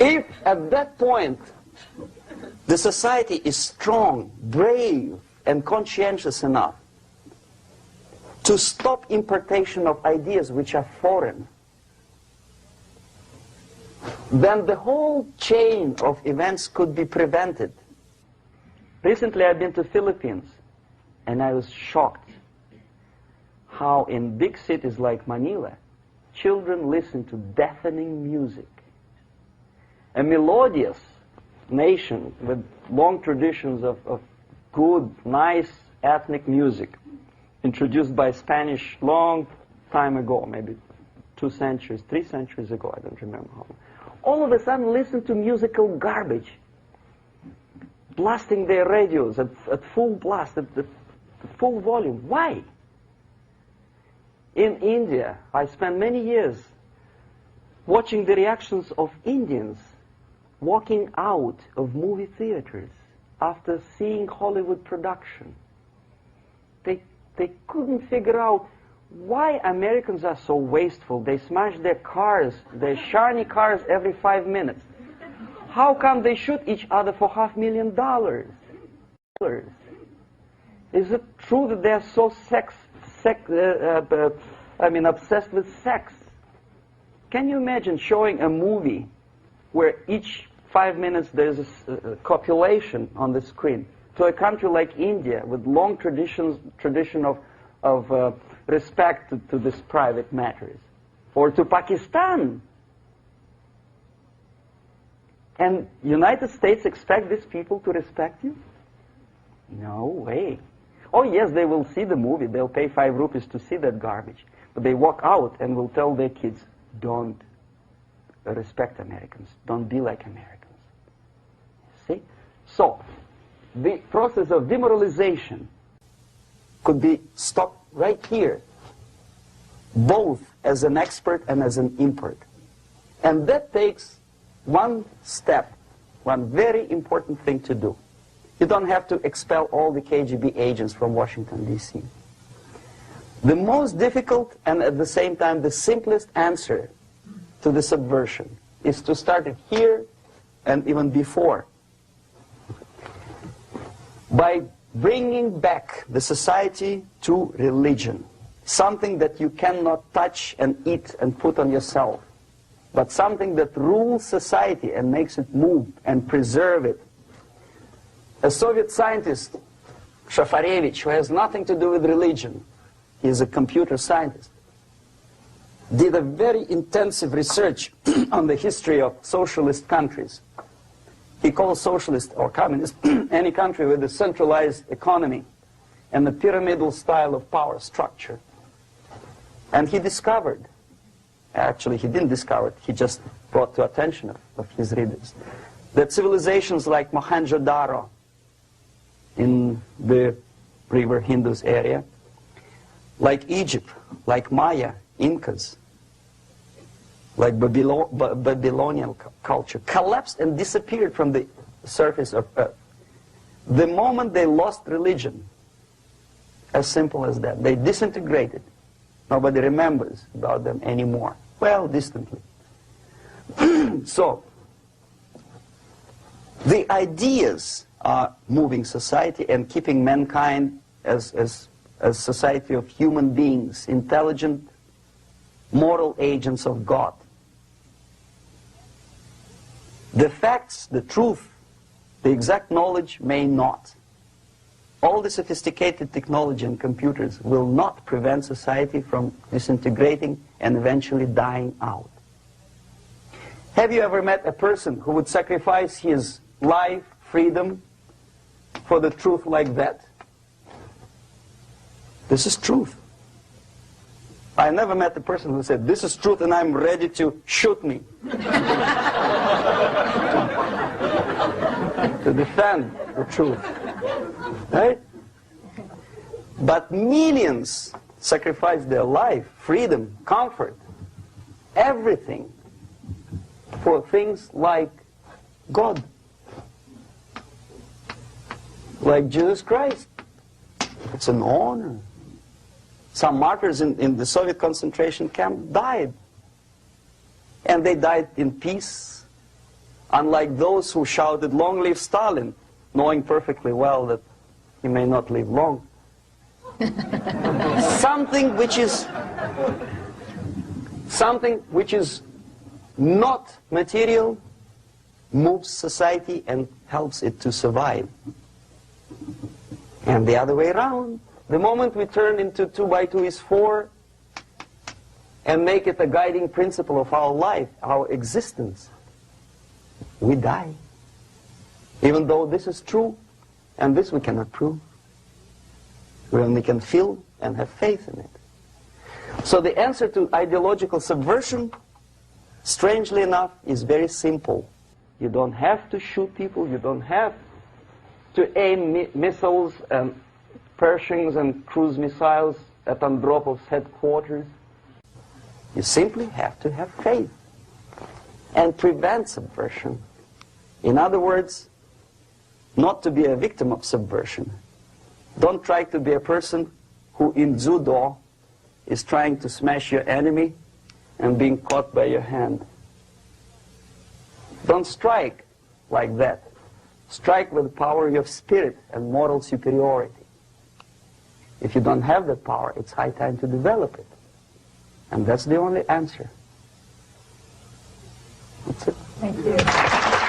If at that point the society is strong, brave, and conscientious enough to stop importation of ideas which are foreign, then the whole chain of events could be prevented. Recently I've been to Philippines, and I was shocked how in big cities like Manila, children listen to deafening music. A melodious nation with long traditions of good, nice ethnic music, introduced by Spanish long time ago, maybe 2 centuries, 3 centuries ago, I don't remember how long. All of a sudden listen to musical garbage, blasting their radios at full blast, at full volume. Why? In India, I spent many years watching the reactions of Indians walking out of movie theaters after seeing Hollywood production. They couldn't figure out why Americans are so wasteful. They smash their cars, their shiny cars, every 5 minutes. How come they shoot each other for $500,000? Is it true that they're so obsessed with sex? Can you imagine showing a movie where each 5 minutes there's a copulation on the screen to a country like India with long tradition of respect to these private matters, or to Pakistan? And United States expect these people to respect you? No way. Oh yes, they will see the movie, they'll pay 5 rupees to see that garbage, but they walk out and will tell their kids, don't respect Americans, don't be like Americans. See? So, the process of demoralization could be stopped right here, both as an expert and as an import. And that takes one step, one very important thing to do. You don't have to expel all the KGB agents from Washington, D.C. The most difficult and at the same time the simplest answer to the subversion is to start it here and even before, by bringing back the society to religion, something that you cannot touch and eat and put on yourself, but something that rules society and makes it move and preserve it. A Soviet scientist, Shafarevich, who has nothing to do with religion, he is a computer scientist, did a very intensive research on the history of socialist countries. He calls socialist or communist any country with a centralized economy and a pyramidal style of power structure. And he discovered, actually he didn't discover it, he just brought to attention of his readers, that civilizations like Mohenjo-Daro in the river Indus area, like Egypt, like Maya, Incas, like Babylonian culture, collapsed and disappeared from the surface of Earth. The moment they lost religion, as simple as that, they disintegrated. Nobody remembers about them anymore. Well, distantly. So, the ideas are moving society and keeping mankind as a society of human beings, intelligent, moral agents of God. The facts, the truth, the exact knowledge may not. All the sophisticated technology and computers will not prevent society from disintegrating and eventually dying out. Have you ever met a person who would sacrifice his life, freedom, for the truth like that? This is truth. I never met a person who said, this is truth and I'm ready to shoot me. To defend the truth. Right? But millions sacrifice their life, freedom, comfort, everything for things like God, like Jesus Christ. It's an honor. Some martyrs in the Soviet concentration camp died. And they died in peace, Unlike those who shouted, "Long live Stalin," knowing perfectly well that he may not live long. Something which is not material moves society and helps it to survive. And the other way around, the moment we turn into 2 by 2 is 4 and make it a guiding principle of our life, our existence, we die. Even though this is true, and this we cannot prove. We only can feel and have faith in it. So the answer to ideological subversion, strangely enough, is very simple. You don't have to shoot people, you don't have to aim missiles and Pershings and cruise missiles at Andropov's headquarters. You simply have to have faith and prevent subversion. In other words, not to be a victim of subversion. Don't try to be a person who in judo is trying to smash your enemy and being caught by your hand. Don't strike like that. Strike with the power of spirit and moral superiority. If you don't have that power, it's high time to develop it. And that's the only answer. That's it. Thank you.